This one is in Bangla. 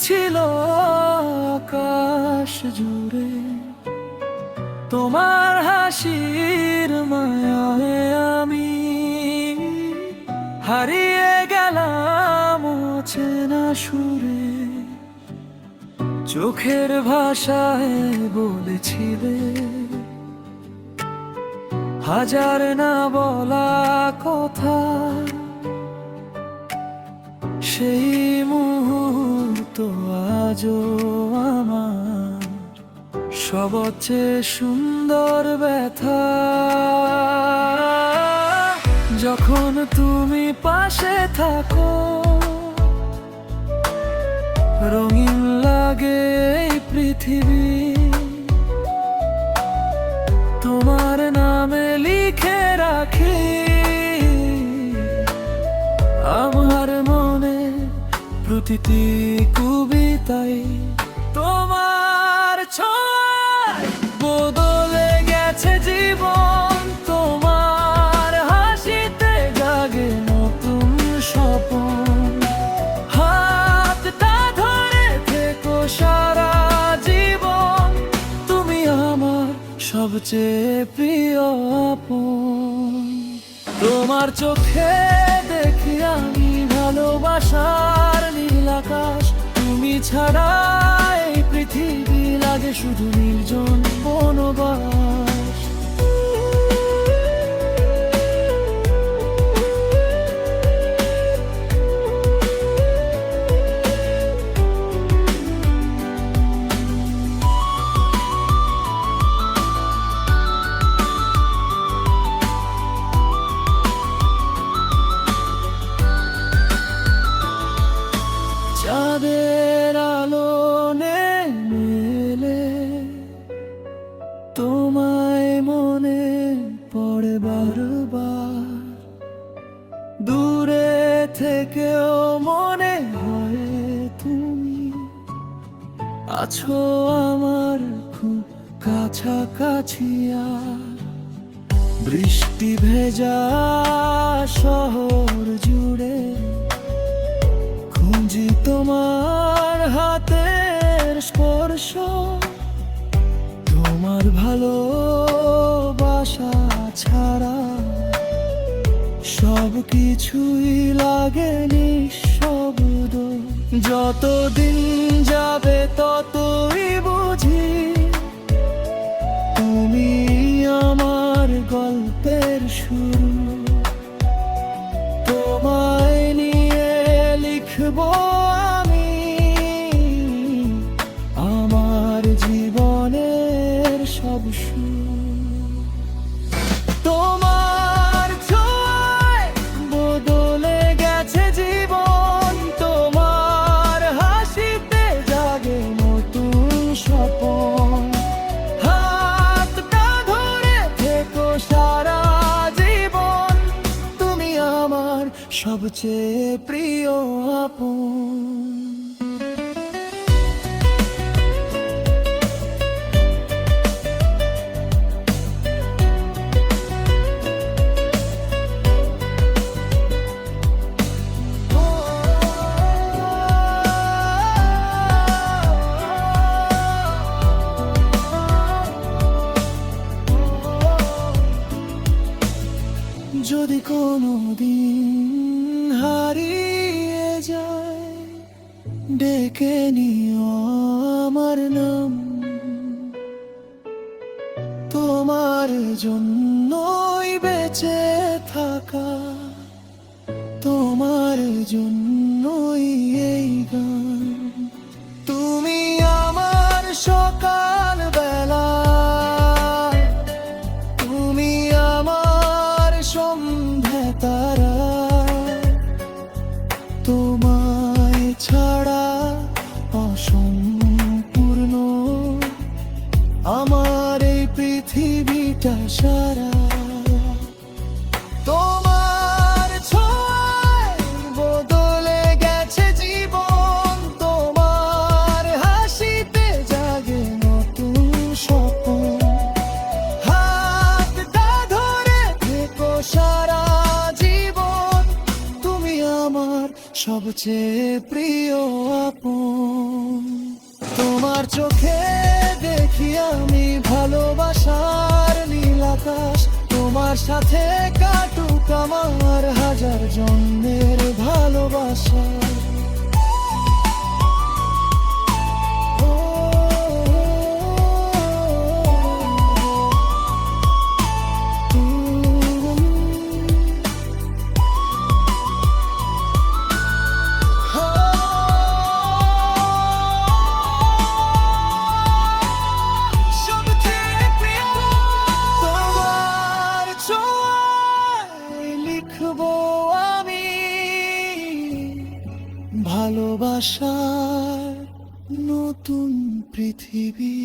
ছিল আকাশ জুড়ে, তোমার হাসির মায়ায় আমি হারিয়ে গেলাম অচেনা সুরে। চোখের ভাষায় বলেছিলে হাজার না বলা কথা, সেই মুহূর্ত আজও আমার সবচেয়ে সুন্দর ব্যথা। যখন তুমি পাশে থাকো রঙিন লাগে এই পৃথিবী, তোমার নামে লিখে রাখি আমার মনে প্রতিটি কবিতায়। তোমার ছোঁয়ায় বদলে গেছে জীবন, তোমার হাসিতে জাগে নতুন স্বপন। হাতটা ধরে থেকো সারা জীবন, তুমি আমার সবচেয়ে প্রিয় আপন। তোমার চোখে দেখি আমি ভালোবাসার নীল আকাশ, তুমি ছাড়া এই পৃথিবী লাগে শুধু নির্জন বনবাস। চাঁদের আলো মেলে তোমায় মনে পড়ে বারবার, দূরে থেকেও মনে হয় তুমি আছো আমার খুব কাছাকাছি। আর বৃষ্টি ভেজা শহর জুড়ে খুঁজি তোমার হাতের স্পর্শ, তোমার ভালোবাসা ছাড়া সব কিছুই লাগে নিঃশব্দ। যতদিন যাবে ততই বুঝি তুমি আমার গল্পের শুরু। তোমায় নিয়ে লিখবো আমি আমার জীবনের সব সুর। তোমার ছোঁয়ায় বদলে গেছে জীবন, তোমার হাসিতে জাগে নতুন স্বপন। হাতটা ধরে থেকো সারা জীবন, তুমি আমার সবচেয়ে প্রিয় আপন। যদি কোনোদিন হারিয়ে যায় ডেকে নিও আমার নাম, তোমার জন্যই বেঁচে থাকা, তোমার জন্যই এই গান। তুমি আমার সকাল বেলা, তুমি আমার সন্ধ্যা তারা, তোমায় ছাড়া অসম্পূর্ণ আমার এই পৃথিবীটা সারা। তোমার ছোঁয়ায় বদলে গেছে জীবন, তোমার হাসিতে জাগে নতুন স্বপ্ন। হাতটা ধরে থেকো সারা জীবন, তুমি আমার সবচেয়ে প্রিয় আপন। তোমার সাথে কাটুক আমার হাজার জন্মের ভালোবাসা। ও, সবচেয়ে প্রিয় তোমার ছোঁয়ায় লিখবো আমি ভালোবাসার নতুন পৃথিবী।